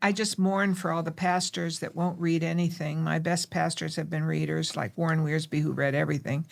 I just mourn for all the pastors that won't read anything. My best pastors have been readers, like Warren Wiersbe, who read everything.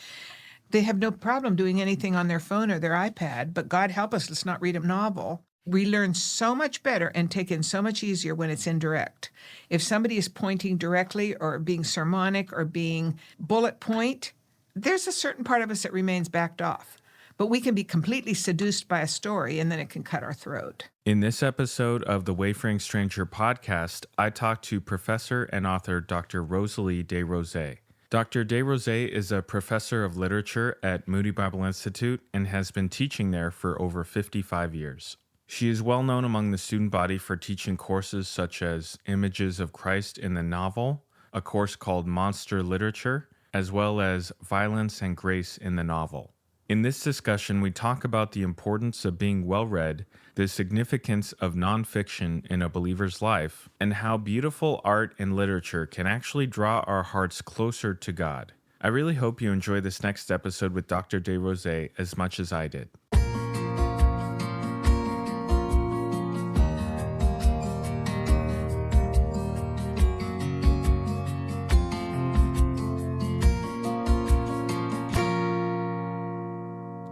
They have no problem doing anything on their phone or their iPad, but God help us, let's not read a novel. We learn so much better and take in so much easier when it's indirect. If somebody is pointing directly or being sermonic or being bullet point, there's a certain part of us that remains backed off. But we can be completely seduced by a story, and then it can cut our throat. In this episode of the Wayfaring Stranger podcast, I talked to professor and author Dr. Rosalie de Rosset. Dr. de Rosset is a professor of literature at Moody Bible Institute and has been teaching there for over 55 years. She is well known among the student body for teaching courses such as Images of Christ in the Novel, a course called Monster Literature, as well as Violence and Grace in the Novel. In this discussion, we talk about the importance of being well-read, the significance of nonfiction in a believer's life, and how beautiful art and literature can actually draw our hearts closer to God. I really hope you enjoy this next episode with Dr. de Rosset as much as I did.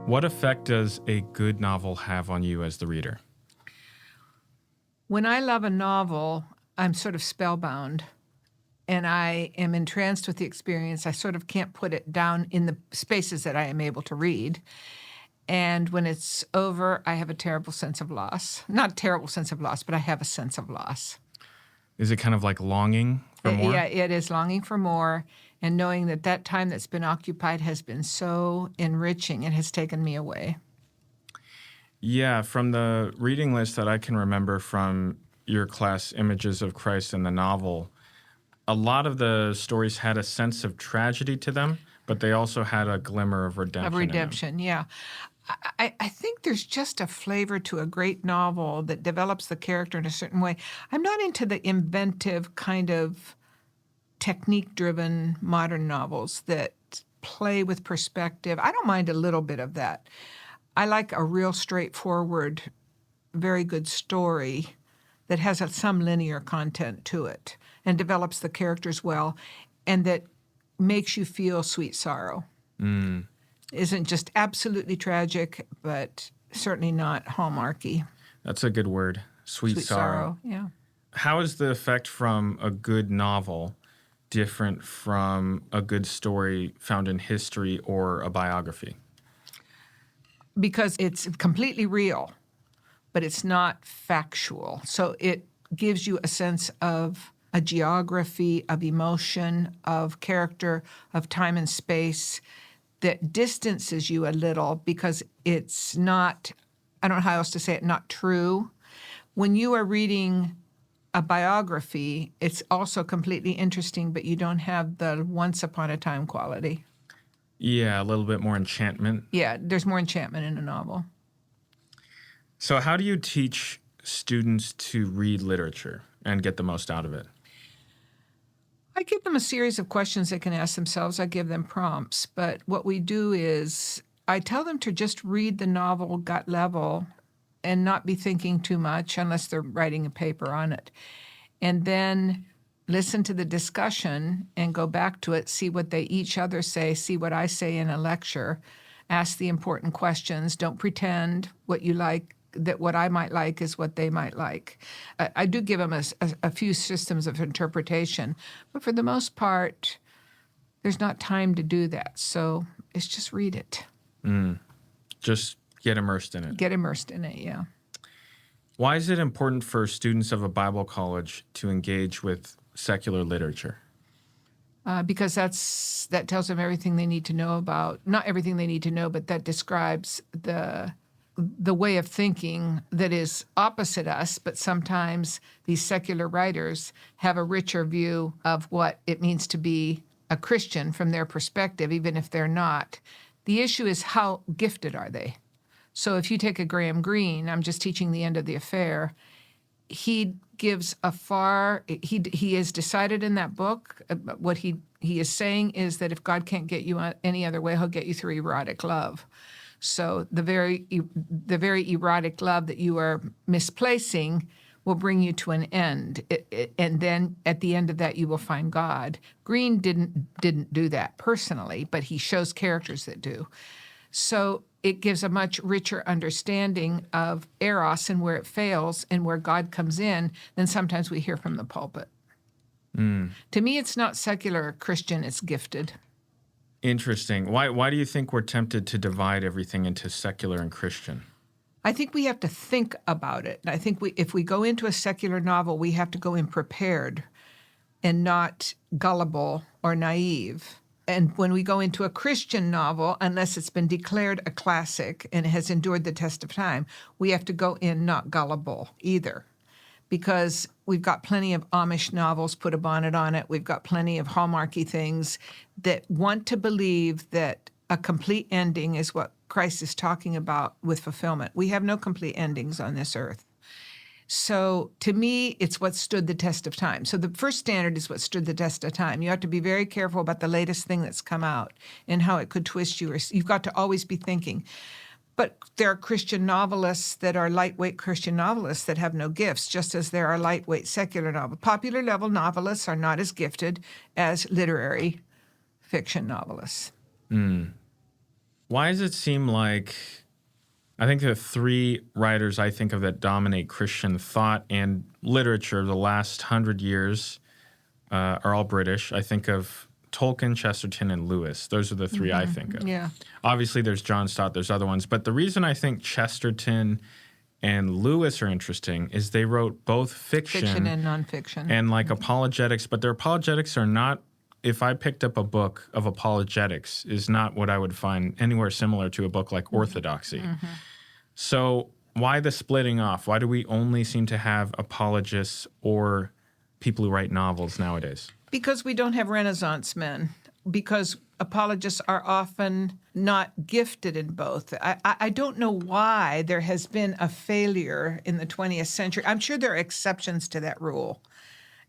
What effect does a good novel have on you as the reader? When I love a novel, I'm sort of spellbound, and I am entranced with the experience. I sort of can't put it down in the spaces that I am able to read. And when it's over, I have a terrible sense of loss. Not a terrible sense of loss, but I have a sense of loss. Is it kind of like longing for more? Yeah, it is longing for more, and knowing that that time that's been occupied has been so enriching, it has taken me away. Yeah, from the reading list that I can remember from your class, Images of Christ in the Novel, a lot of the stories had a sense of tragedy to them, but they also had a glimmer of redemption. Of redemption, yeah. I think there's just a flavor to a great novel that develops the character in a certain way. I'm not into the inventive kind of technique-driven modern novels that play with perspective. I don't mind a little bit of that. I like a real straightforward, very good story that has some linear content to it and develops the characters well and that makes you feel sweet sorrow. Isn't just absolutely tragic, but certainly not Hallmarky. That's a good word, sweet sorrow. Yeah. How is the effect from a good novel different from a good story found in history or a biography? Because it's completely real, but it's not factual. So it gives you a sense of a geography, of emotion, of character, of time and space that distances you a little because it's not, I don't know how else to say it, not true. When you are reading a biography, it's also completely interesting, but you don't have the once upon a time quality. Yeah, a little bit more enchantment. Yeah, there's more enchantment in a novel. So how do you teach students to read literature and get the most out of it? I give them a series of questions they can ask themselves. I give them prompts. But what we do is I tell them to just read the novel gut level and not be thinking too much unless they're writing a paper on it. And then listen to the discussion and go back to it, see what they each other say, see what I say in a lecture, ask the important questions. Don't pretend what you like, that what I might like is what they might like. I do give them a few systems of interpretation, but for the most part, there's not time to do that. So it's just read it. Just get immersed in it. Get immersed in it, yeah. Why is it important for students of a Bible college to engage with secular literature? Because that tells them everything they need to know about, not everything they need to know, but that describes the way of thinking that is opposite us, but sometimes these secular writers have a richer view of what it means to be a Christian from their perspective, even if they're not. The issue is how gifted are they? So if you take a Graham Greene, I'm just teaching the end of the affair, he gives he has decided in that book, what he is saying is that if God can't get you any other way, he'll get you through erotic love. So the very erotic love that you are misplacing will bring you to an end. And then at the end of that, you will find God. Green didn't do that personally, but he shows characters that do. So it gives a much richer understanding of Eros and where it fails and where God comes in than sometimes we hear from the pulpit. To me, it's not secular or Christian, it's gifted. Interesting. Why do you think we're tempted to divide everything into secular and Christian? I think we have to think about it. I think if we go into a secular novel, we have to go in prepared and not gullible or naive. And when we go into a Christian novel, unless it's been declared a classic and has endured the test of time, we have to go in not gullible either. Because we've got plenty of Amish novels, put a bonnet on it. We've got plenty of Hallmarky things that want to believe that a complete ending is what Christ is talking about with fulfillment. We have no complete endings on this earth. So to me, it's what stood the test of time. So the first standard is what stood the test of time. You have to be very careful about the latest thing that's come out and how it could twist you. You've got to always be thinking. But there are Christian novelists that are lightweight Christian novelists that have no gifts, just as there are lightweight secular novelists. Popular level novelists are not as gifted as literary fiction novelists. Why does it seem like, I think the three writers I think of that dominate Christian thought and literature the last 100 years are all British. I think of Tolkien, Chesterton, and Lewis. Those are the three I think of. Yeah. Obviously, there's John Stott, there's other ones. But the reason I think Chesterton and Lewis are interesting is they wrote both Fiction and nonfiction. and like apologetics, but their apologetics are not, if I picked up a book of apologetics, is not what I would find anywhere similar to a book like Orthodoxy. So why the splitting off? Why do we only seem to have apologists or people who write novels nowadays? Because we don't have Renaissance men. Because apologists are often not gifted in both. I don't know why there has been a failure in the 20th century. I'm sure there are exceptions to that rule.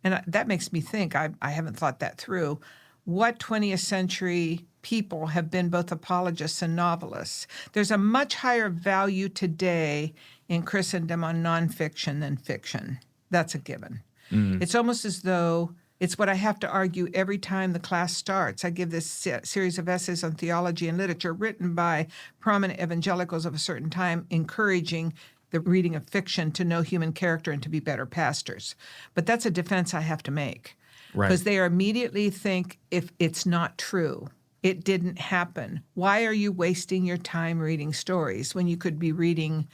And that makes me think, I haven't thought that through, what 20th century people have been both apologists and novelists. There's a much higher value today in Christendom on nonfiction than fiction. That's a given. It's almost as though it's what I have to argue every time the class starts. I give this series of essays on theology and literature written by prominent evangelicals of a certain time, encouraging the reading of fiction to know human character and to be better pastors. But that's a defense I have to make. Because they immediately think, if it's not true, it didn't happen, why are you wasting your time reading stories when you could be reading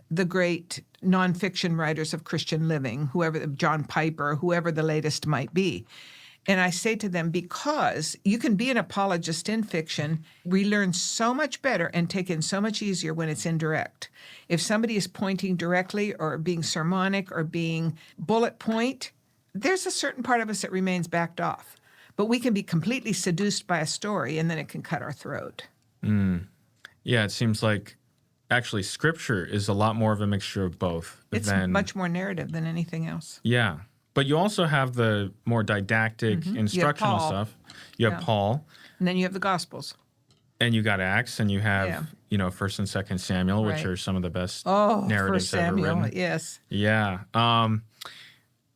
the great nonfiction writers of Christian living, whoever, John Piper, whoever the latest might be? And I say to them, because you can be an apologist in fiction, we learn so much better and take in so much easier when it's indirect. If somebody is pointing directly or being sermonic or being bullet point, there's a certain part of us that remains backed off. But we can be completely seduced by a story, and then it can cut our throat. Yeah, it seems like actually Scripture is a lot more of a mixture of both. It's much more narrative than anything else. Yeah. But you also have the more didactic, instructional stuff. You have Paul. And then you have the Gospels. And you got Acts, and you have, you know, 1st and 2nd Samuel, which are some of the best narratives ever written. Yes. Yeah.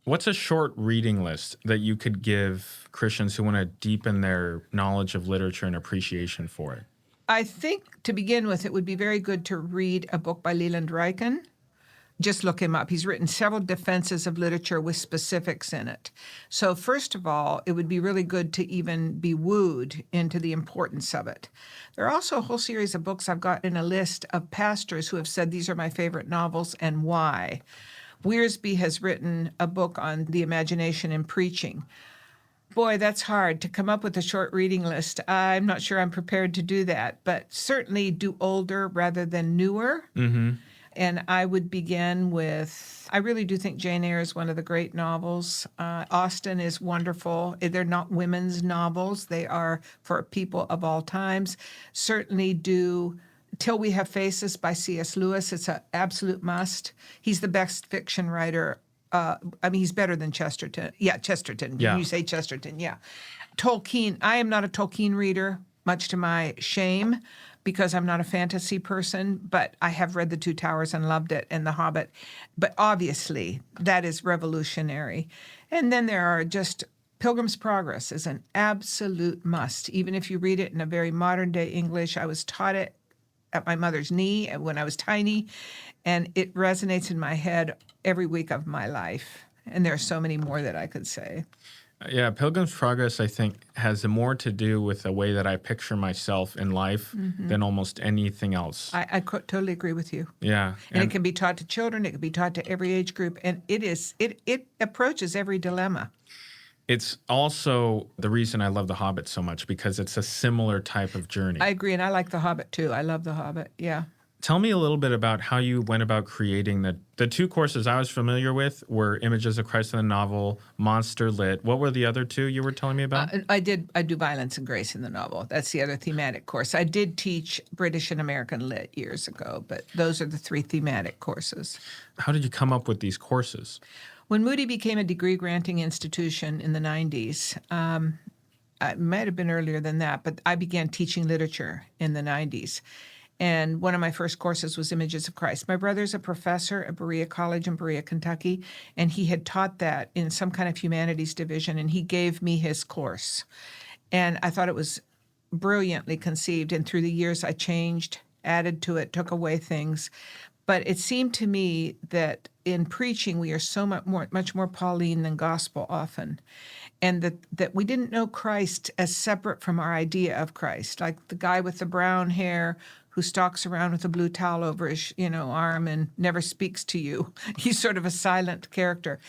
What's a short reading list that you could give Christians who want to deepen their knowledge of literature and appreciation for it? I think to begin with, it would be very good to read a book by Leland Ryken. Just look him up. He's written several defenses of literature with specifics in it. So first of all, it would be really good to even be wooed into the importance of it. There are also a whole series of books I've got in a list of pastors who have said these are my favorite novels and why. Wiersbe has written a book on the imagination in preaching. Boy, that's hard to come up with a short reading list. I'm not sure I'm prepared to do that, but certainly do older rather than newer. And I would begin with, I really do think Jane Eyre is one of the great novels. Austen is wonderful. They're not women's novels. They are for people of all times. Certainly do Till We Have Faces by C.S. Lewis. It's an absolute must. He's the best fiction writer. I mean, he's better than Chesterton. Yeah, Chesterton. Yeah. You say Chesterton, yeah. Tolkien. I am not a Tolkien reader, much to my shame, because I'm not a fantasy person, but I have read The Two Towers and loved it, and The Hobbit. But obviously, that is revolutionary. And then there are just Pilgrim's Progress is an absolute must, even if you read it in a very modern day English. I was taught it at my mother's knee when I was tiny, and it resonates in my head every week of my life. And there are so many more that I could say. Yeah, Pilgrim's Progress, I think, has more to do with the way that I picture myself in life than almost anything else. Totally agree with you. Yeah. And it can be taught to children. It can be taught to every age group. And it approaches every dilemma. It's also the reason I love The Hobbit so much, because it's a similar type of journey. I agree. And I like The Hobbit, too. I love The Hobbit. Yeah. Tell me a little bit about how you went about creating the two courses I was familiar with were Images of Christ in the Novel, Monster Lit. What were the other two you were telling me about? I do Violence and Grace in the Novel. That's the other thematic course. I did teach British and American Lit years ago, but those are the three thematic courses. How did you come up with these courses? When Moody became a degree-granting institution in the 90s, it might have been earlier than that, but I began teaching literature in the 90s. And one of my first courses was Images of Christ. My brother's a professor at Berea College in Berea, Kentucky, and he had taught that in some kind of humanities division, and he gave me his course. And I thought it was brilliantly conceived, and through the years I changed, added to it, took away things. But it seemed to me that in preaching, we are so much more Pauline than gospel often. And that we didn't know Christ as separate from our idea of Christ, like the guy with the brown hair who stalks around with a blue towel over his, arm and never speaks to you. He's sort of a silent character.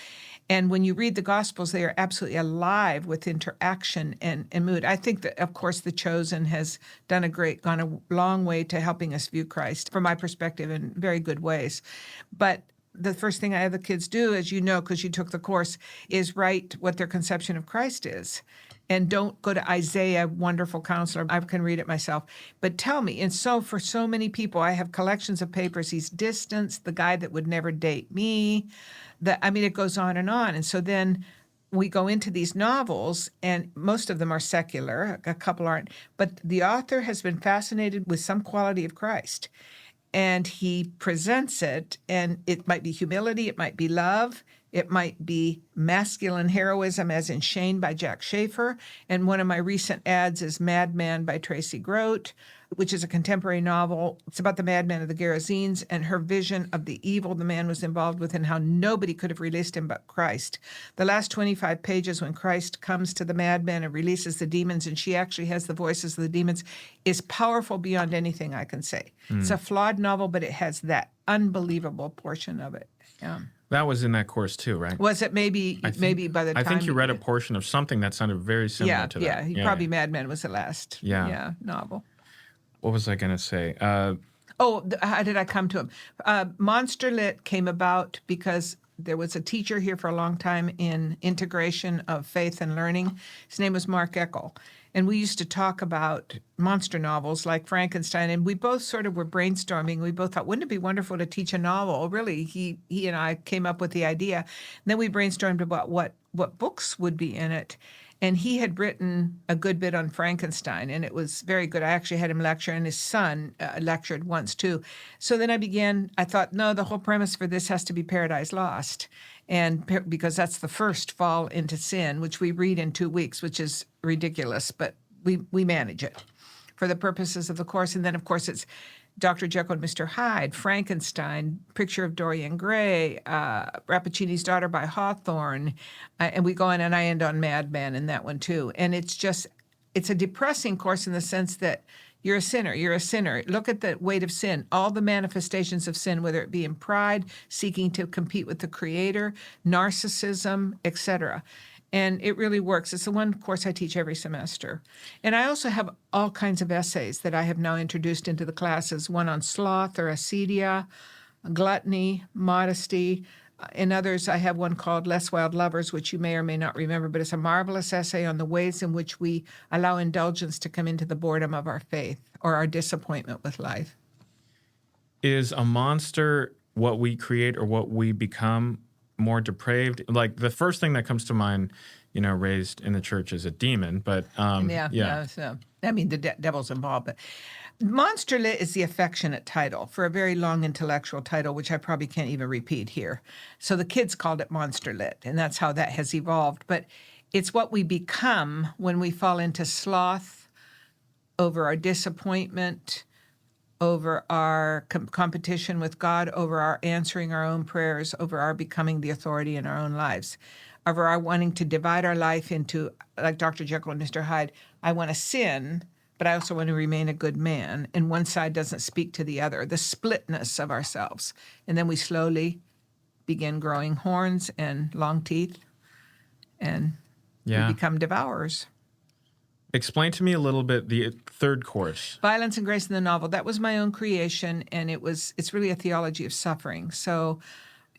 And when you read the Gospels, they are absolutely alive with interaction and mood. I think that, of course, The Chosen has gone a long way to helping us view Christ, from my perspective, in very good ways. But the first thing I have the kids do, as you know, because you took the course, is write what their conception of Christ is. And don't go to Isaiah, wonderful counselor. I can read it myself. But tell me, and so for so many people, I have collections of papers. He's distanced, the guy that would never date me. It goes on. And so then we go into these novels, and most of them are secular. A couple aren't. But the author has been fascinated with some quality of Christ. And he presents it, and it might be humility, it might be love, it might be masculine heroism, as in Shane by Jack Schaefer. And one of my recent ads is Madman by Tracy Grote, which is a contemporary novel. It's about the madman of the Gerasenes and her vision of the evil the man was involved with and how nobody could have released him but Christ. The last 25 pages, when Christ comes to the madman and releases the demons, and she actually has the voices of the demons, is powerful beyond anything I can say. It's a flawed novel, but it has that unbelievable portion of it. Yeah. That was in that course too, right? Was it maybe by the time? I think you read a portion of something that sounded very similar to that. Yeah, probably Madman was the last novel. What was I going to say? How did I come to him? Monster Lit came about because there was a teacher here for a long time in integration of faith and learning. His name was Mark Eckel. And we used to talk about monster novels like Frankenstein, and we both sort of were brainstorming. We both thought, wouldn't it be wonderful to teach a novel? Really, he and I came up with the idea. And then we brainstormed about what books would be in it. And he had written a good bit on Frankenstein, and it was very good. I actually had him lecture, and his son lectured once too. So then I thought, no, the whole premise for this has to be Paradise Lost. And because that's the first fall into sin, which we read in 2 weeks, which is ridiculous, but we manage it for the purposes of the course. And then, of course, it's Dr. Jekyll and Mr. Hyde, Frankenstein, Picture of Dorian Gray, Rappaccini's Daughter by Hawthorne, and we go on, and I end on Madman in that one too. And it's a depressing course in the sense that you're a sinner. You're a sinner. Look at the weight of sin, all the manifestations of sin, whether it be in pride, seeking to compete with the Creator, narcissism, etc. And it really works. It's the one course I teach every semester. And I also have all kinds of essays that I have now introduced into the classes, one on sloth or acedia, gluttony, modesty. In others, I have one called Less Wild Lovers, which you may or may not remember, but it's a marvelous essay on the ways in which we allow indulgence to come into the boredom of our faith or our disappointment with life. Is a monster what we create or what we become more depraved? Like the first thing that comes to mind, raised in the church is a demon, but So, the devil's involved. But Monsterlit is the affectionate title for a very long intellectual title, which I probably can't even repeat here. So the kids called it Monsterlit, and that's how that has evolved. But it's what we become when we fall into sloth over our disappointment, over our competition with God, over our answering our own prayers, over our becoming the authority in our own lives, over our wanting to divide our life into, like Dr. Jekyll and Mr. Hyde, I want to sin, but I also want to remain a good man. And one side doesn't speak to the other, the splitness of ourselves. And then we slowly begin growing horns and long teeth, and we Yeah. become devourers. Explain to me a little bit the third course. Violence and Grace in the Novel. That was my own creation, and it's really a theology of suffering. So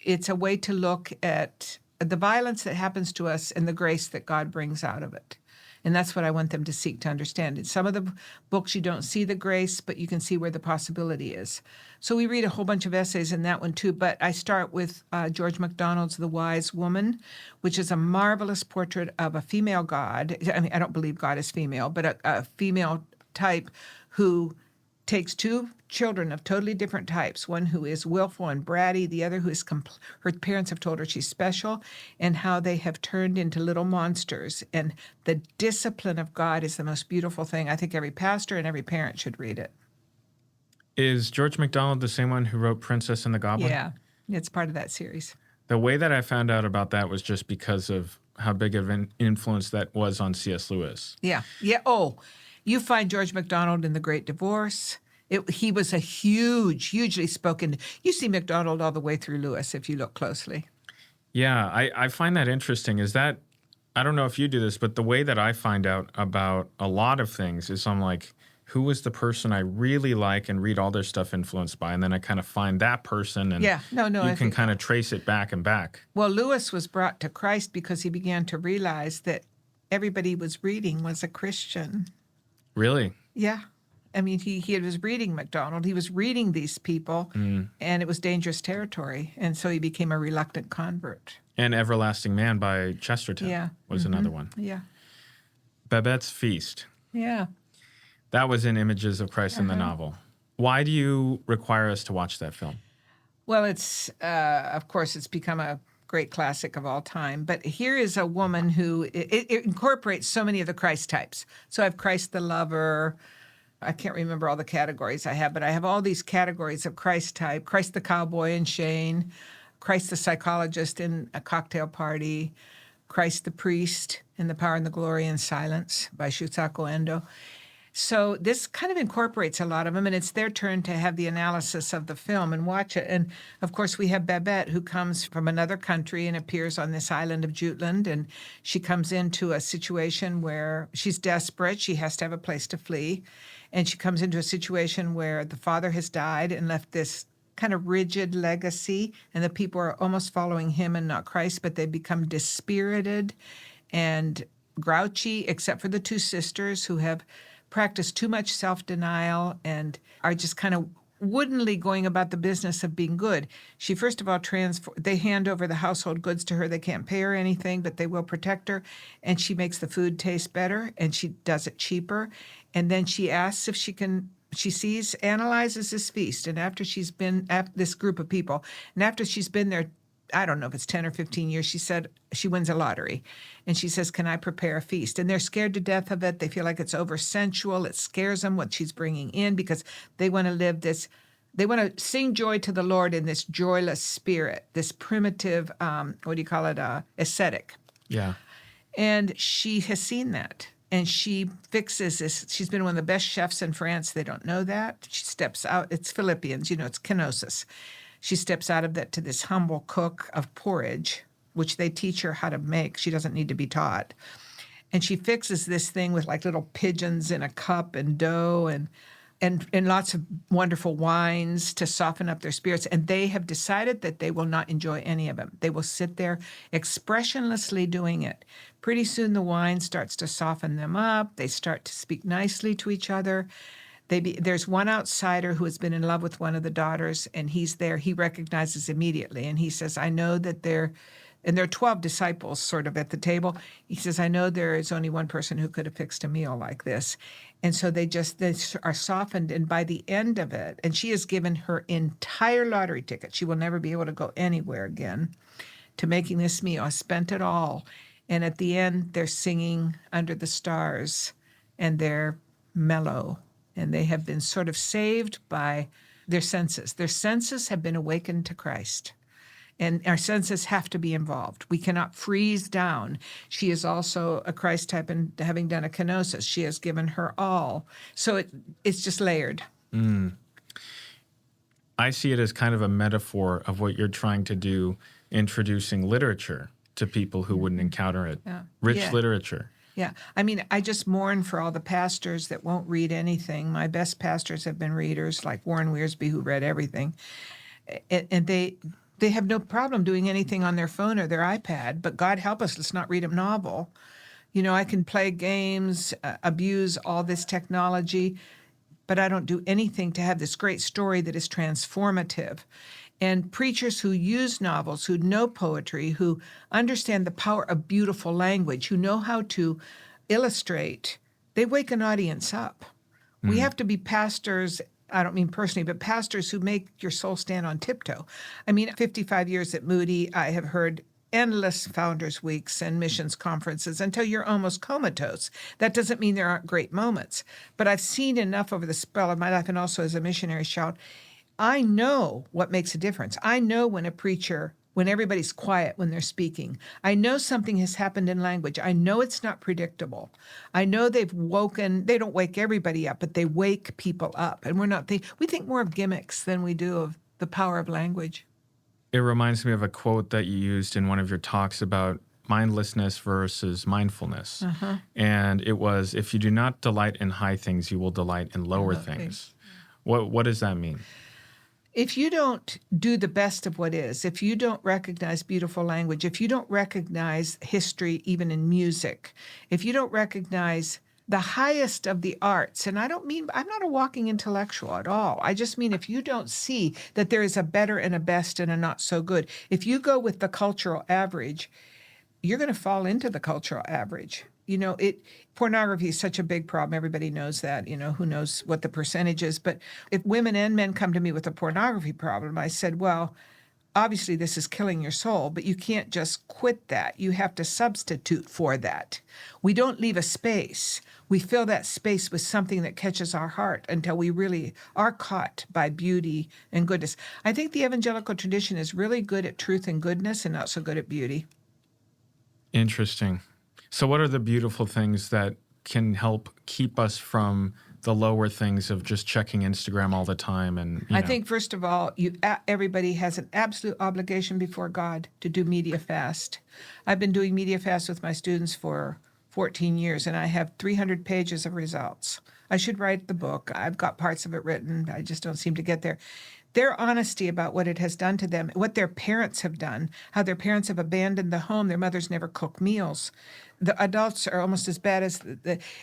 it's a way to look at the violence that happens to us and the grace that God brings out of it. And that's what I want them to seek to understand. In some of the books, you don't see the grace, but you can see where the possibility is. So we read a whole bunch of essays in that one too, but I start with George MacDonald's The Wise Woman, which is a marvelous portrait of a female God. I mean, I don't believe God is female, but a female type who takes two children of totally different types, one who is willful and bratty, the other who is her parents have told her she's special, and how they have turned into little monsters. And the discipline of God is the most beautiful thing. I think every pastor and every parent should read it. Is George MacDonald the same one who wrote Princess and the Goblin? Yeah, it's part of that series. The way that I found out about that was just because of how big of an influence that was on C.S. Lewis. Yeah. Oh, you find George MacDonald in The Great Divorce. He was a hugely spoken. You see MacDonald all the way through Lewis if you look closely. Yeah, I find that interesting. Is that, I don't know if you do this, but the way that I find out about a lot of things is I'm like, who was the person I really like and read all their stuff influenced by? And then I kind of find that person and you can kind of trace it back and back. Well, Lewis was brought to Christ because he began to realize that everybody he was reading was a Christian. Really? Yeah. I mean, he was reading MacDonald. He was reading these people, and it was dangerous territory. And so he became a reluctant convert. And Everlasting Man by Chesterton was another one. Yeah. Babette's Feast. Yeah. That was in Images of Christ in the novel. Why do you require us to watch that film? Well, it's, of course, it's become a great classic of all time. But here is a woman who, it incorporates so many of the Christ types. So I have Christ the lover. I can't remember all the categories I have, but I have all these categories of Christ type. Christ the cowboy in Shane, Christ the psychologist in A Cocktail Party, Christ the priest in The Power and the Glory in Silence by Shusaku Endo. So this kind of incorporates a lot of them, and it's their turn to have the analysis of the film and watch it. And, of course, we have Babette, who comes from another country and appears on this island of Jutland, and she comes into a situation where she's desperate. She has to have a place to flee, and she comes into a situation where the father has died and left this kind of rigid legacy, and the people are almost following him and not Christ, but they become dispirited and grouchy, except for the two sisters who have practice too much self-denial and are just kind of woodenly going about the business of being good. She, first of all, they hand over the household goods to her. They can't pay her anything, but they will protect her. And she makes the food taste better, and she does it cheaper. And then she asks if she can, analyzes this feast. And after she's been at this group of people, and after she's been there, I don't know if it's 10 or 15 years, she said she wins a lottery. And she says, can I prepare a feast? And they're scared to death of it. They feel like it's over sensual. It scares them what she's bringing in because they want to live this, they want to sing joy to the Lord in this joyless spirit, this primitive, ascetic. Yeah. And she has seen that. And she fixes this. She's been one of the best chefs in France. They don't know that. She steps out. It's Philippians, it's kenosis. She steps out of that to this humble cook of porridge, which they teach her how to make. She doesn't need to be taught. And she fixes this thing with like little pigeons in a cup and dough and lots of wonderful wines to soften up their spirits. And they have decided that they will not enjoy any of them. They will sit there expressionlessly doing it. Pretty soon the wine starts to soften them up. They start to speak nicely to each other. There's one outsider who has been in love with one of the daughters, and he's there. He recognizes immediately, and he says, I know that And there are 12 disciples sort of at the table. He says, I know there is only one person who could have fixed a meal like this. And so they are softened. And by the end of it, and she has given her entire lottery ticket, she will never be able to go anywhere again, to making this meal. I spent it all. And at the end, they're singing under the stars, and they're mellow. And they have been sort of saved by their senses. Their senses have been awakened to Christ. And our senses have to be involved. We cannot freeze down. She is also a Christ type, and having done a kenosis, she has given her all. So it's just layered. I see it as kind of a metaphor of what you're trying to do, introducing literature to people who wouldn't encounter it. Yeah. Rich Yeah. literature. Yeah. I mean, I just mourn for all the pastors that won't read anything. My best pastors have been readers, like Warren Wiersbe, who read everything. And they have no problem doing anything on their phone or their iPad, but God help us, let's not read a novel. You know, I can play games, abuse all this technology, but I don't do anything to have this great story that is transformative. And preachers who use novels, who know poetry, who understand the power of beautiful language, who know how to illustrate, they wake an audience up. We have to be pastors, I don't mean personally, but pastors who make your soul stand on tiptoe. I mean, 55 years at Moody, I have heard endless founders weeks and missions conferences until you're almost comatose. That doesn't mean there aren't great moments, but I've seen enough over the spell of my life, and also as a missionary, shout, I know what makes a difference. I know when a preacher, when everybody's quiet when they're speaking. I know something has happened in language. I know it's not predictable. I know they've woken, they don't wake everybody up, but they wake people up. And we think more of gimmicks than we do of the power of language. It reminds me of a quote that you used in one of your talks about mindlessness versus mindfulness. And it was, if you do not delight in high things, you will delight in lower things. What does that mean? If you don't do the best of what is, if you don't recognize beautiful language, if you don't recognize history even in music, if you don't recognize the highest of the arts, and I don't mean, I'm not a walking intellectual at all. I just mean if you don't see that there is a better and a best and a not so good, if you go with the cultural average, you're going to fall into the cultural average. You know, pornography is such a big problem. Everybody knows that, you know, who knows what the percentage is. But if women and men come to me with a pornography problem, I said, well, obviously this is killing your soul, but you can't just quit that. You have to substitute for that. We don't leave a space. We fill that space with something that catches our heart until we really are caught by beauty and goodness. I think the evangelical tradition is really good at truth and goodness and not so good at beauty. Interesting. So what are the beautiful things that can help keep us from the lower things of just checking Instagram all the time? And I think, first of all, everybody has an absolute obligation before God to do media fast. I've been doing media fast with my students for 14 years, and I have 300 pages of results. I should write the book. I've got parts of it written. I just don't seem to get there. Their honesty about what it has done to them, what their parents have done, how their parents have abandoned the home, their mothers never cook meals. The adults are almost as bad as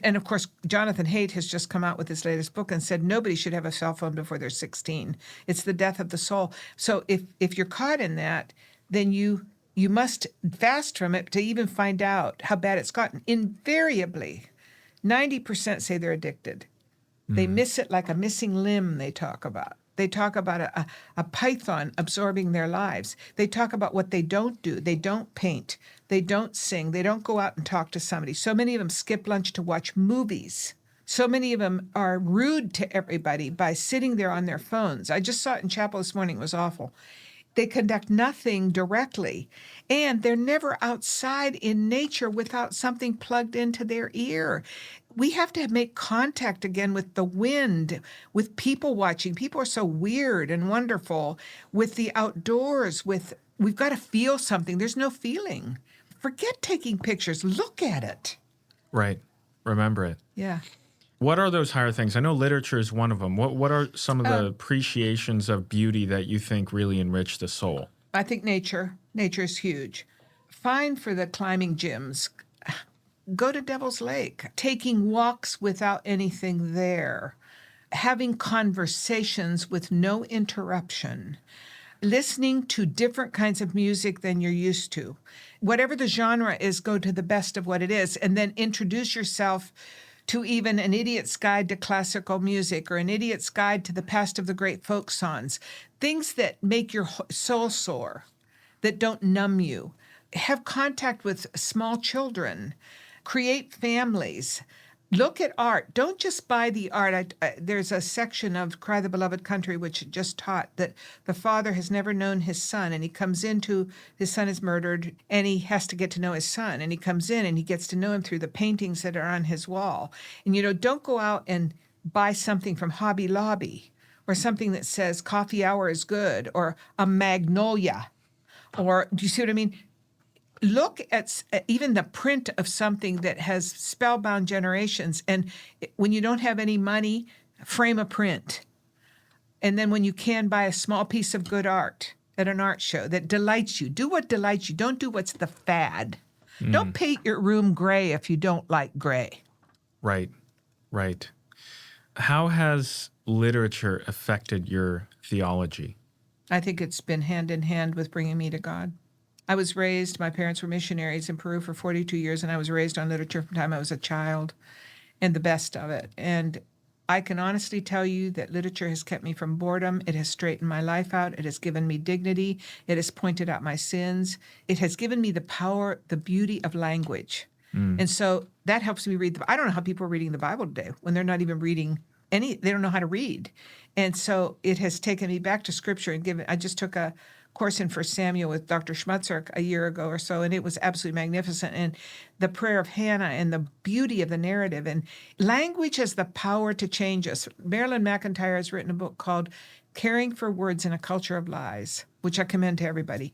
and of course, Jonathan Haidt has just come out with his latest book and said nobody should have a cell phone before they're 16. It's the death of the soul. So if you're caught in that, then you must fast from it to even find out how bad it's gotten. Invariably, 90% say they're addicted. They miss it like a missing limb, they talk about. They talk about a python absorbing their lives. They talk about what they don't do. They don't paint. They don't sing. They don't go out and talk to somebody. So many of them skip lunch to watch movies. So many of them are rude to everybody by sitting there on their phones. I just saw it in chapel this morning. It was awful. They conduct nothing directly, and they're never outside in nature without something plugged into their ear. We have to make contact again with the wind, with people watching. People are so weird and wonderful, with the outdoors, we've got to feel something. There's no feeling. Forget taking pictures. Look at it. Right. Remember it. Yeah. What are those higher things? I know literature is one of them. What are some of the appreciations of beauty that you think really enrich the soul? I think nature. Nature is huge. Fine for the climbing gyms. Go to Devil's Lake. Taking walks without anything there. Having conversations with no interruption. listening to different kinds of music than you're used to. Whatever the genre is, go to the best of what it is, and then introduce yourself to even An Idiot's Guide to Classical Music or An Idiot's Guide to the Past of the Great Folk Songs, things that make your soul soar, that don't numb you. Have contact with small children, create families. Look at art. Don't just buy the art. There's a section of Cry the Beloved Country which just taught that the father has never known his son, and he comes into his son is murdered, and he has to get to know his son, and he comes in and he gets to know him through the paintings that are on his wall. And don't go out and buy something from Hobby Lobby or something that says coffee hour is good or a magnolia, or do you see what I mean? Look at even the print of something that has spellbound generations. And when you don't have any money, frame a print. And then when you can, buy a small piece of good art at an art show that delights you. Do what delights you. Don't do what's the fad. Don't paint your room gray if you don't like gray. Right. How has literature affected your theology? I think it's been hand in hand with bringing me to God. My parents were missionaries in Peru for 42 years, and I was raised on literature from the time I was a child, and the best of it. And I can honestly tell you that literature has kept me from boredom. It has straightened my life out. It has given me dignity. It has pointed out my sins. It has given me the power, the beauty of language. And so that helps me read. I don't know how people are reading the Bible today when they're not even reading they don't know how to read. And so it has taken me back to Scripture I just took a course in 1 Samuel with Dr. Schmutzerk a year ago or so, and it was absolutely magnificent. And the prayer of Hannah and the beauty of the narrative. And language has the power to change us. Marilyn McIntyre has written a book called Caring for Words in a Culture of Lies, which I commend to everybody.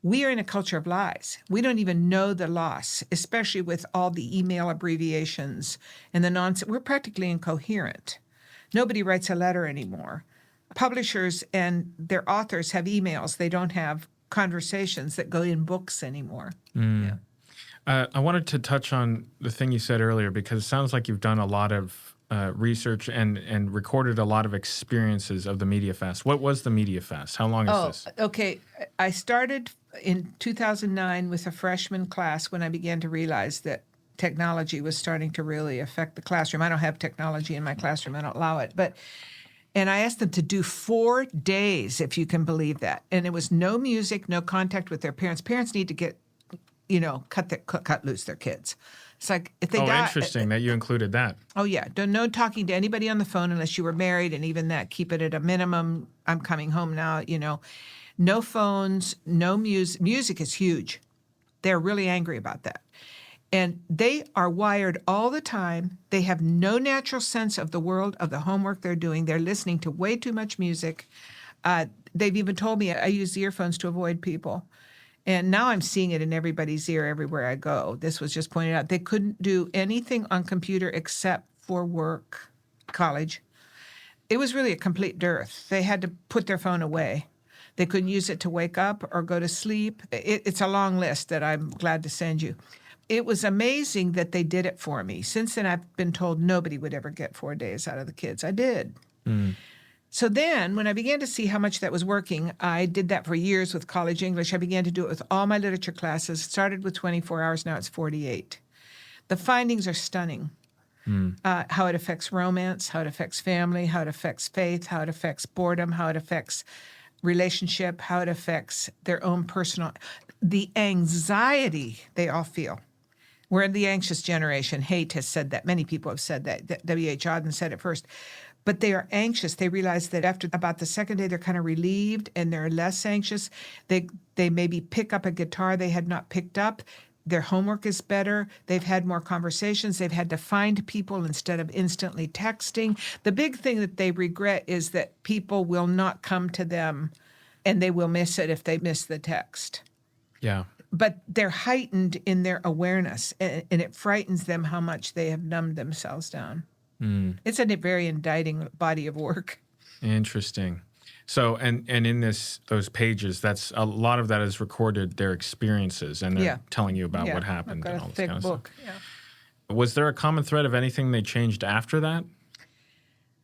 We are in a culture of lies. We don't even know the loss, especially with all the email abbreviations and the nonsense. We're practically incoherent. Nobody writes a letter anymore. Publishers and their authors have emails. They don't have conversations that go in books anymore. Yeah. I wanted to touch on the thing you said earlier, because it sounds like you've done a lot of research and recorded a lot of experiences of the Media Fast. What was the Media Fast? How long is this? Okay. I started in 2009 with a freshman class when I began to realize that technology was starting to really affect the classroom. I don't have technology in my classroom. I don't allow it. And I asked them to do 4 days, if you can believe that. And it was no music, no contact with their parents. Parents need to get, cut loose their kids. It's like if they die. Oh, interesting that you included that. Oh, yeah. No talking to anybody on the phone unless you were married, and even that, keep it at a minimum. I'm coming home now, No phones, no music. Music is huge. They're really angry about that. And they are wired all the time. They have no natural sense of the world, of the homework they're doing. They're listening to way too much music. They've even told me I use earphones to avoid people. And now I'm seeing it in everybody's ear everywhere I go. This was just pointed out. They couldn't do anything on computer except for work, college. It was really a complete dearth. They had to put their phone away. They couldn't use it to wake up or go to sleep. It's a long list that I'm glad to send you. It was amazing that they did it for me. Since then, I've been told nobody would ever get 4 days out of the kids. I did. So then, when I began to see how much that was working, I did that for years with college English. I began to do it with all my literature classes. Started with 24 hours, now it's 48. The findings are stunning. How it affects romance, how it affects family, how it affects faith, how it affects boredom, how it affects relationship, how it affects their own personal, the anxiety they all feel. We're in the anxious generation. Haidt has said that. Many people have said that. W.H. Auden said it first. But they are anxious. They realize that after about the second day, they're kind of relieved and they're less anxious. They maybe pick up a guitar they had not picked up. Their homework is better. They've had more conversations. They've had to find people instead of instantly texting. The big thing that they regret is that people will not come to them, and they will miss it if they miss the text. Yeah. But they're heightened in their awareness, and it frightens them how much they have numbed themselves down. It's a very indicting body of work. Interesting. So, and in those pages, that's a lot of that is recorded their experiences, and they're telling you about what happened I've got and all a this thick kind of book. stuff. Yeah. Was there a common thread of anything they changed after that?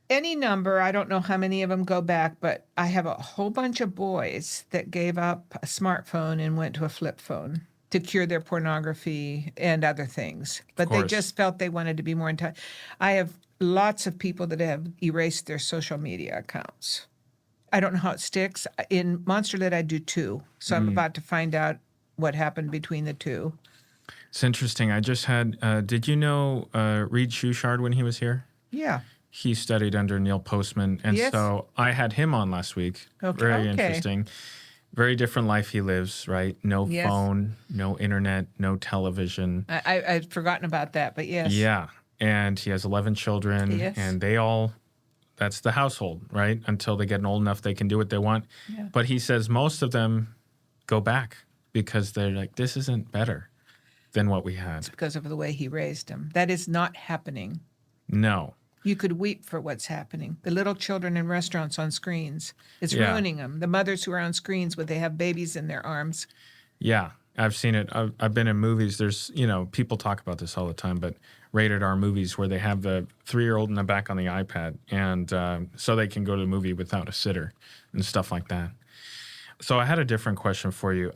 Any number, I don't know how many of them go back, but I have a whole bunch of boys that gave up a smartphone and went to a flip phone to cure their pornography and other things. Of But they course. just felt they wanted to be more in touch. I have lots of people that have erased their social media accounts. I don't know how it sticks. In Monster Lit, I do two. So I'm about to find out what happened between the two. It's interesting. I just had, did you know Reed Schuchard when he was here? Yeah. He studied under Neil Postman. And Yes. so I had him on last week. Okay. Very Okay. interesting. Very different life he lives, right? No Yes. phone, no internet, no television. I'd forgotten about that, but yes. Yeah. And he has 11 children, Yes. and they all, that's the household, right? Until they get old enough, they can do what they want. Yeah. But he says most of them go back because they're like, this isn't better than what we had. Because of the way he raised them. That is not happening. No. You could weep for what's happening. The little children in restaurants on screens. It's Yeah. ruining them. The mothers who are on screens when they have babies in their arms. Yeah, I've seen it. I've been in movies. There's, people talk about this all the time, but rated R movies where they have the 3-year-old in the back on the iPad, and so they can go to the movie without a sitter and stuff like that. So I had a different question for you.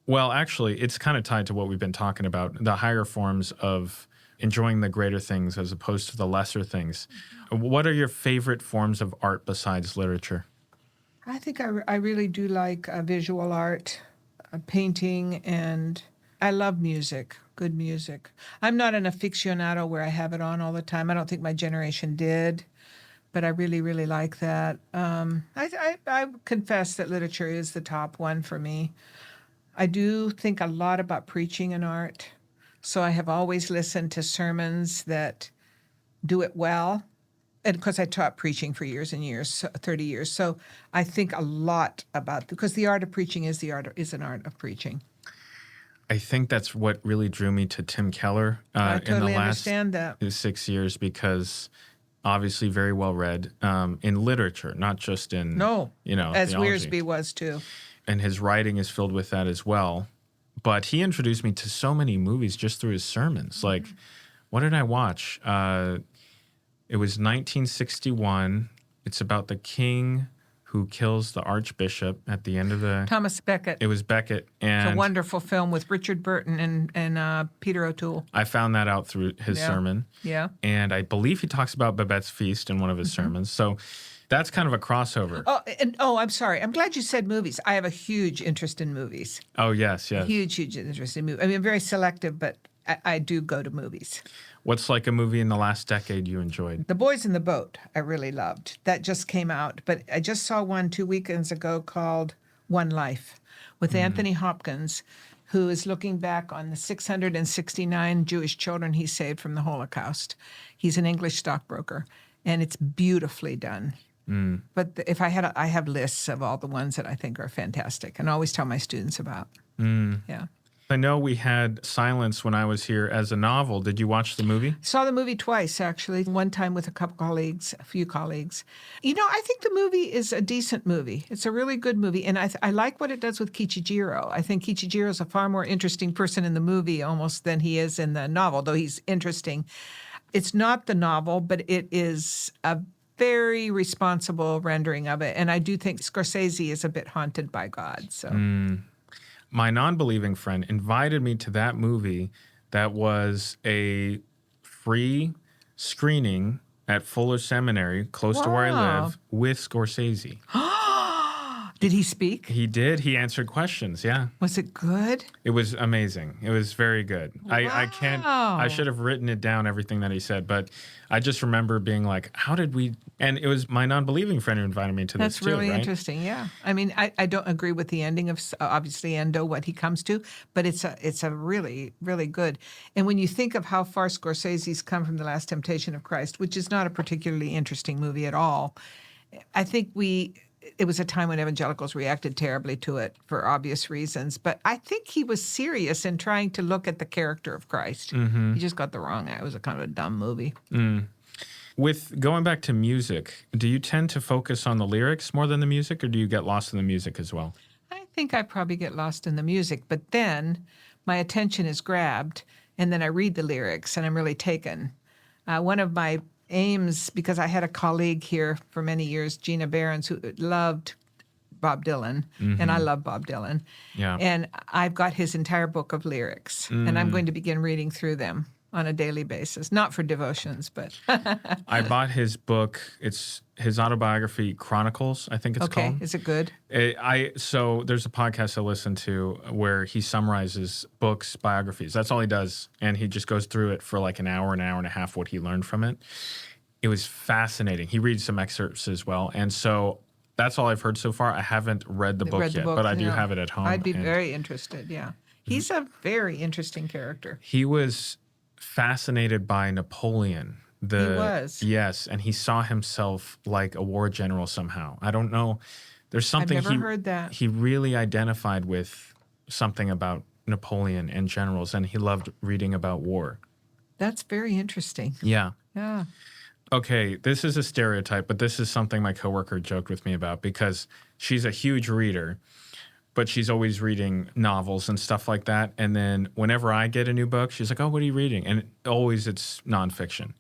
Well, actually, it's kind of tied to what we've been talking about, the higher forms of enjoying the greater things as opposed to the lesser things. What are your favorite forms of art besides literature? I think I really do like visual art, painting, and I love music, good music. I'm not an aficionado where I have it on all the time. I don't think my generation did, but I really, really like that. I confess that literature is the top one for me. I do think a lot about preaching and art. So I have always listened to sermons that do it well. And of course, I taught preaching for years and years, 30 years. So I think a lot about, because the art of preaching is an art of preaching. I think that's what really drew me to Tim Keller I in the totally last understand that. 6 years, because obviously very well read in literature, not just in No, as theology. Wiersbe was too. And his writing is filled with that as well. But he introduced me to so many movies just through his sermons. Like, what did I watch? It was 1961. It's about the king who kills the archbishop at the end of the. Thomas Becket. It was Becket, It's and a wonderful film with Richard Burton and Peter O'Toole. I found that out through his Yeah. sermon. Yeah. And I believe he talks about Babette's feast in one of his sermons. So that's kind of a crossover. I'm sorry. I'm glad you said movies. I have a huge interest in movies. Oh, yes. Huge interest in movies. I mean, I'm very selective, but I do go to movies. What's like a movie in the last decade you enjoyed? The Boys in the Boat, I really loved. That just came out, but I just saw one 2 weekends ago called One Life with Anthony Hopkins, who is looking back on the 669 Jewish children he saved from the Holocaust. He's an English stockbroker, and it's beautifully done. But if I have lists of all the ones that I think are fantastic, and I always tell my students about. Yeah. I know we had Silence when I was here as a novel. Did you watch the movie? Saw the movie twice, actually. One time with a few colleagues. I think the movie is a decent movie. It's a really good movie. And I like what it does with Kichijiro. I think Kichijiro is a far more interesting person in the movie almost than he is in the novel, though he's interesting. It's not the novel, but it is a very responsible rendering of it. And I do think Scorsese is a bit haunted by God. So. My non-believing friend invited me to that movie that was a free screening at Fuller Seminary, close to where I Wow. live, with Scorsese. Did he speak? He did. He answered questions. Yeah. Was it good? It was amazing. It was very good. I can't, I Wow. should have written it down, everything that he said, but I just remember being like, how did we, and it was my non-believing friend who invited me to That's this too, really right? interesting. Yeah. I mean, I don't agree with the ending of obviously Endo, what he comes to, but it's a really, really good. And when you think of how far Scorsese's come from The Last Temptation of Christ, which is not a particularly interesting movie at all, I think it was a time when evangelicals reacted terribly to it for obvious reasons. But I think he was serious in trying to look at the character of Christ. He just got the wrong eye. It was a kind of a dumb movie. With going back to music, do you tend to focus on the lyrics more than the music, or do you get lost in the music as well? I think I probably get lost in the music, but then my attention is grabbed, and then I read the lyrics, and I'm really taken. One of my aims, because I had a colleague here for many years, Gina Behrens, who loved Bob Dylan, and I love Bob Dylan. Yeah. And I've got his entire book of lyrics, and I'm going to begin reading through them on a daily basis. Not for devotions, but I bought his book. It's his autobiography, Chronicles, I think it's okay. called. Is it good? So there's a podcast I listen to where he summarizes books, biographies. That's all he does. And he just goes through it for like an hour and a half, what he learned from it. It was fascinating. He reads some excerpts as well. And so that's all I've heard so far. I haven't read the book Read the yet, book, but I do yeah. have it at home. I'd be and very interested, yeah. He's a very interesting character. He was fascinated by Napoleon. He was. Yes, and he saw himself like a war general somehow. I don't know. There's something I've never heard that. he really identified with something about Napoleon and generals, and he loved reading about war. That's very interesting. Yeah. Yeah. Okay, this is a stereotype, but this is something my coworker joked with me about because she's a huge reader, but she's always reading novels and stuff like that. And then whenever I get a new book, she's like, "Oh, what are you reading?" And always it's nonfiction.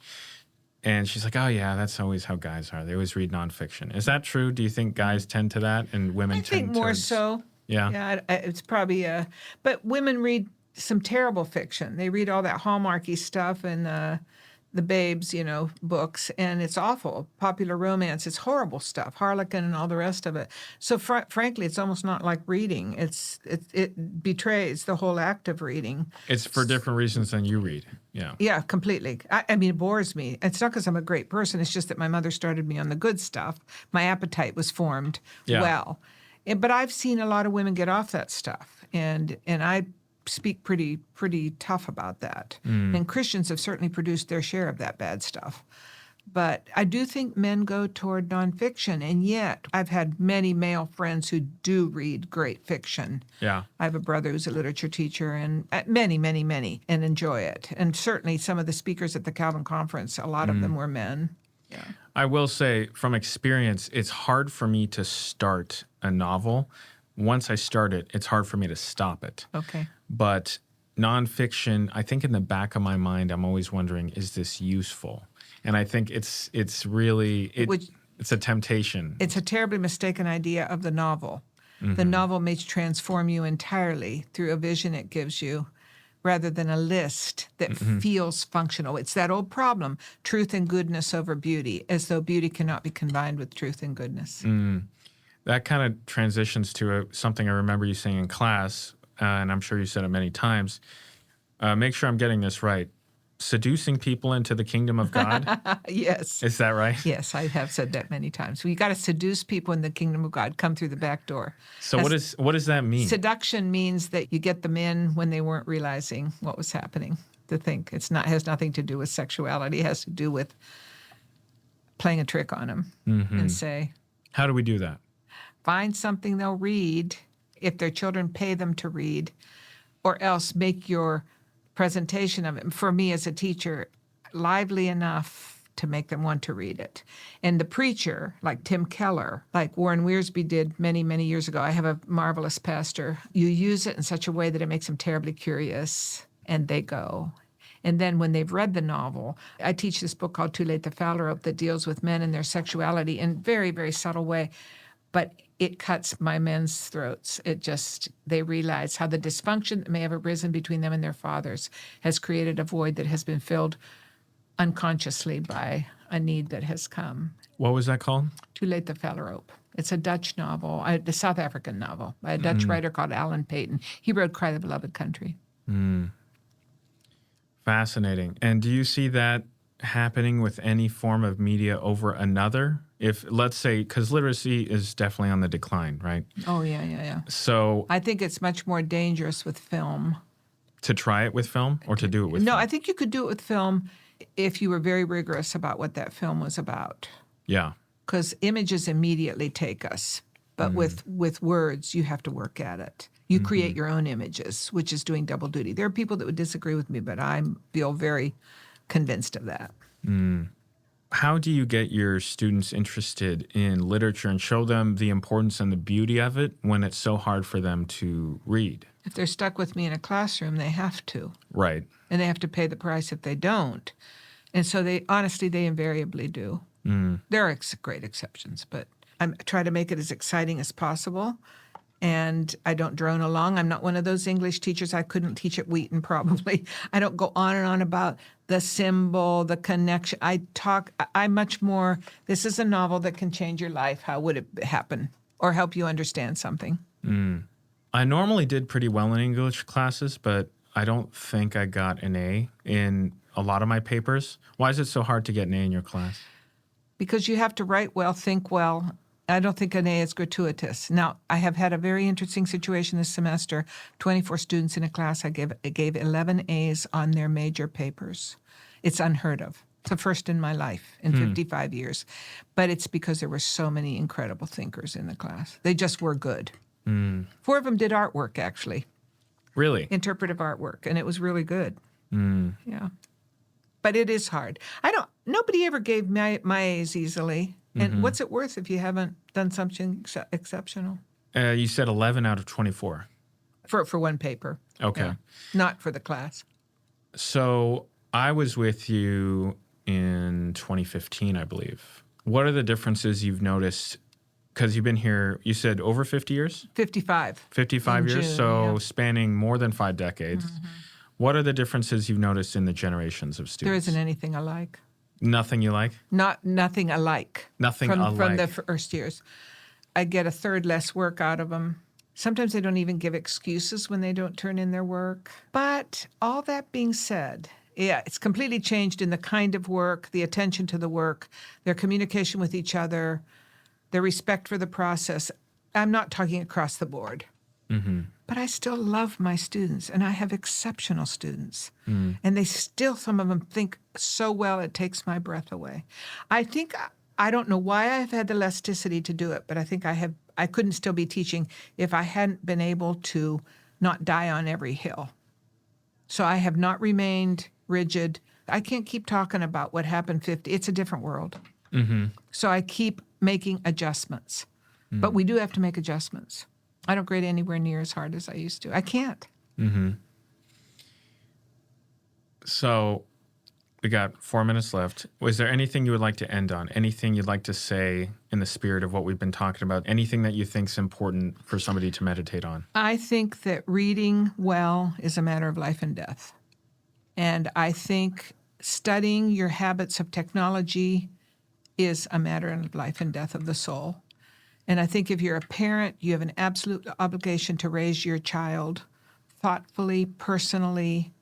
And she's like, "Oh, yeah, that's always how guys are. They always read nonfiction." Is that true? Do you think guys tend to that and women I think tend more towards- so. Yeah. Yeah, it's probably but women read some terrible fiction. They read all that Hallmarky stuff and the babes, books, and it's awful. Popular romance, it's horrible stuff. Harlequin and all the rest of it. So frankly, it's almost not like reading. It betrays the whole act of reading. It's for different reasons than you read. Yeah. Yeah, completely. I mean, it bores me. It's not because I'm a great person. It's just that my mother started me on the good stuff. My appetite was formed well. But I've seen a lot of women get off that stuff, and I speak pretty tough about that. And Christians have certainly produced their share of that bad stuff. But I do think men go toward nonfiction, and yet I've had many male friends who do read great fiction. Yeah. I have a brother who's a literature teacher, and many, and enjoy it. And certainly some of the speakers at the Calvin Conference, a lot of them were men. Yeah. I will say from experience, it's hard for me to start a novel. Once I start it, it's hard for me to stop it. Okay. But nonfiction, I think in the back of my mind, I'm always wondering, is this useful? And I think it's really, it's a temptation. It's a terribly mistaken idea of the novel. The novel may transform you entirely through a vision it gives you rather than a list that feels functional. It's that old problem, truth and goodness over beauty, as though beauty cannot be combined with truth and goodness. That kind of transitions to something I remember you saying in class, and I'm sure you said it many times. Make sure I'm getting this right. Seducing people into the kingdom of God? Yes. Is that right? Yes, I have said that many times. You got to seduce people in the kingdom of God. Come through the back door. So what does that mean? Seduction means that you get them in when they weren't realizing what was happening. To think has nothing to do with sexuality. It has to do with playing a trick on them and say, How do we do that? find something they'll read if their children pay them to read, or else make your presentation of it, for me as a teacher, lively enough to make them want to read it. And the preacher, like Tim Keller, like Warren Wiersbe did many, many years ago, I have a marvelous pastor, you use it in such a way that it makes them terribly curious, and they go. And then when they've read the novel, I teach this book called Too Late to Phalarope that deals with men and their sexuality in a very, very subtle way. But it cuts my men's throats. They realize how the dysfunction that may have arisen between them and their fathers has created a void that has been filled unconsciously by a need that has come. What was that called? Too Late to Phalarope. It's a Dutch novel, a South African novel by a Dutch writer called Alan Paton. He wrote Cry the Beloved Country. Fascinating. And do you see that happening with any form of media over another? If, let's say, because literacy is definitely on the decline, right? Oh, yeah. So I think it's much more dangerous with film. to try it with film or to do it with No, film? I think you could do it with film if you were very rigorous about what that film was about. Yeah. Because images immediately take us. But with words, you have to work at it. You create your own images, which is doing double duty. There are people that would disagree with me, but I feel very convinced of that. How do you get your students interested in literature and show them the importance and the beauty of it when it's so hard for them to read? If they're stuck with me in a classroom, they have to. Right. And they have to pay the price if they don't. And so they invariably do. There are great exceptions, but I try to make it as exciting as possible. And I don't drone along. I'm not one of those English teachers. I couldn't teach at Wheaton probably. I don't go on and on about the symbol, the connection. I much more, this is a novel that can change your life. How would it happen? Or help you understand something. I normally did pretty well in English classes, but I don't think I got an A in a lot of my papers. Why is it so hard to get an A in your class? Because you have to write well, think well. I don't think an A is gratuitous. Now, I have had a very interesting situation this semester. 24 students in a class. I gave 11 A's on their major papers. It's unheard of. It's the first in my life in 55 years. But it's because there were so many incredible thinkers in the class. They just were good. 4 of them did artwork, actually. Really? Interpretive artwork, and it was really good. Yeah. But it is hard. Nobody ever gave my A's easily. And what's it worth if you haven't done something exceptional? You said 11 out of 24. For one paper. Okay. Yeah. Not for the class. So I was with you in 2015, I believe. What are the differences you've noticed? Because you've been here, you said over 50 years? 55. 55 In years, June, so yeah. Spanning more than 5 decades. What are the differences you've noticed in the generations of students? There isn't anything alike. Nothing you like? Nothing alike. Nothing from alike. the first years. I get a third less work out of them. Sometimes they don't even give excuses when they don't turn in their work. But all that being said, yeah, it's completely changed in the kind of work, the attention to the work, their communication with each other, their respect for the process. I'm not talking across the board. But I still love my students, and I have exceptional students. And they still, some of them think so well it takes my breath away. I don't know why I've had the elasticity to do it, but I think I couldn't still be teaching if I hadn't been able to not die on every hill. So I have not remained rigid. I can't keep talking about what happened 50. It's a different world. So I keep making adjustments. But we do have to make adjustments. I don't grade anywhere near as hard as I used to. I can't. So we got 4 minutes left. Was there anything you would like to end on? Anything you'd like to say in the spirit of what we've been talking about? Anything that you think is important for somebody to meditate on? I think that reading well is a matter of life and death. And I think studying your habits of technology is a matter of life and death of the soul. And I think if you're a parent, you have an absolute obligation to raise your child thoughtfully, personally,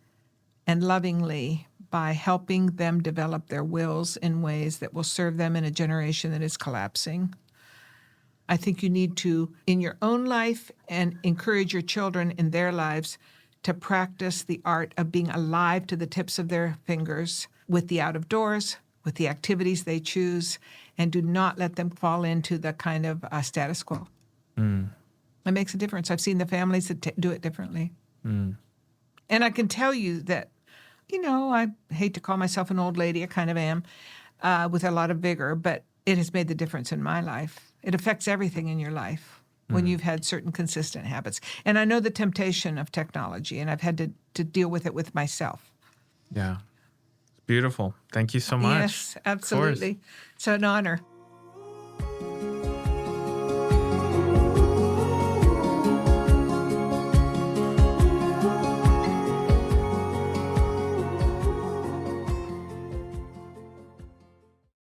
and lovingly by helping them develop their wills in ways that will serve them in a generation that is collapsing. I think you need to, in your own life, and encourage your children in their lives to practice the art of being alive to the tips of their fingers with the out of doors, with the activities they choose, and do not let them fall into the kind of status quo. It makes a difference. I've seen the families that do it differently. And I can tell you that, I hate to call myself an old lady, I kind of am, with a lot of vigor, but it has made the difference in my life. It affects everything in your life when you've had certain consistent habits. And I know the temptation of technology, and I've had to deal with it with myself. Yeah. Beautiful. Thank you so much. Yes, absolutely. It's an honor.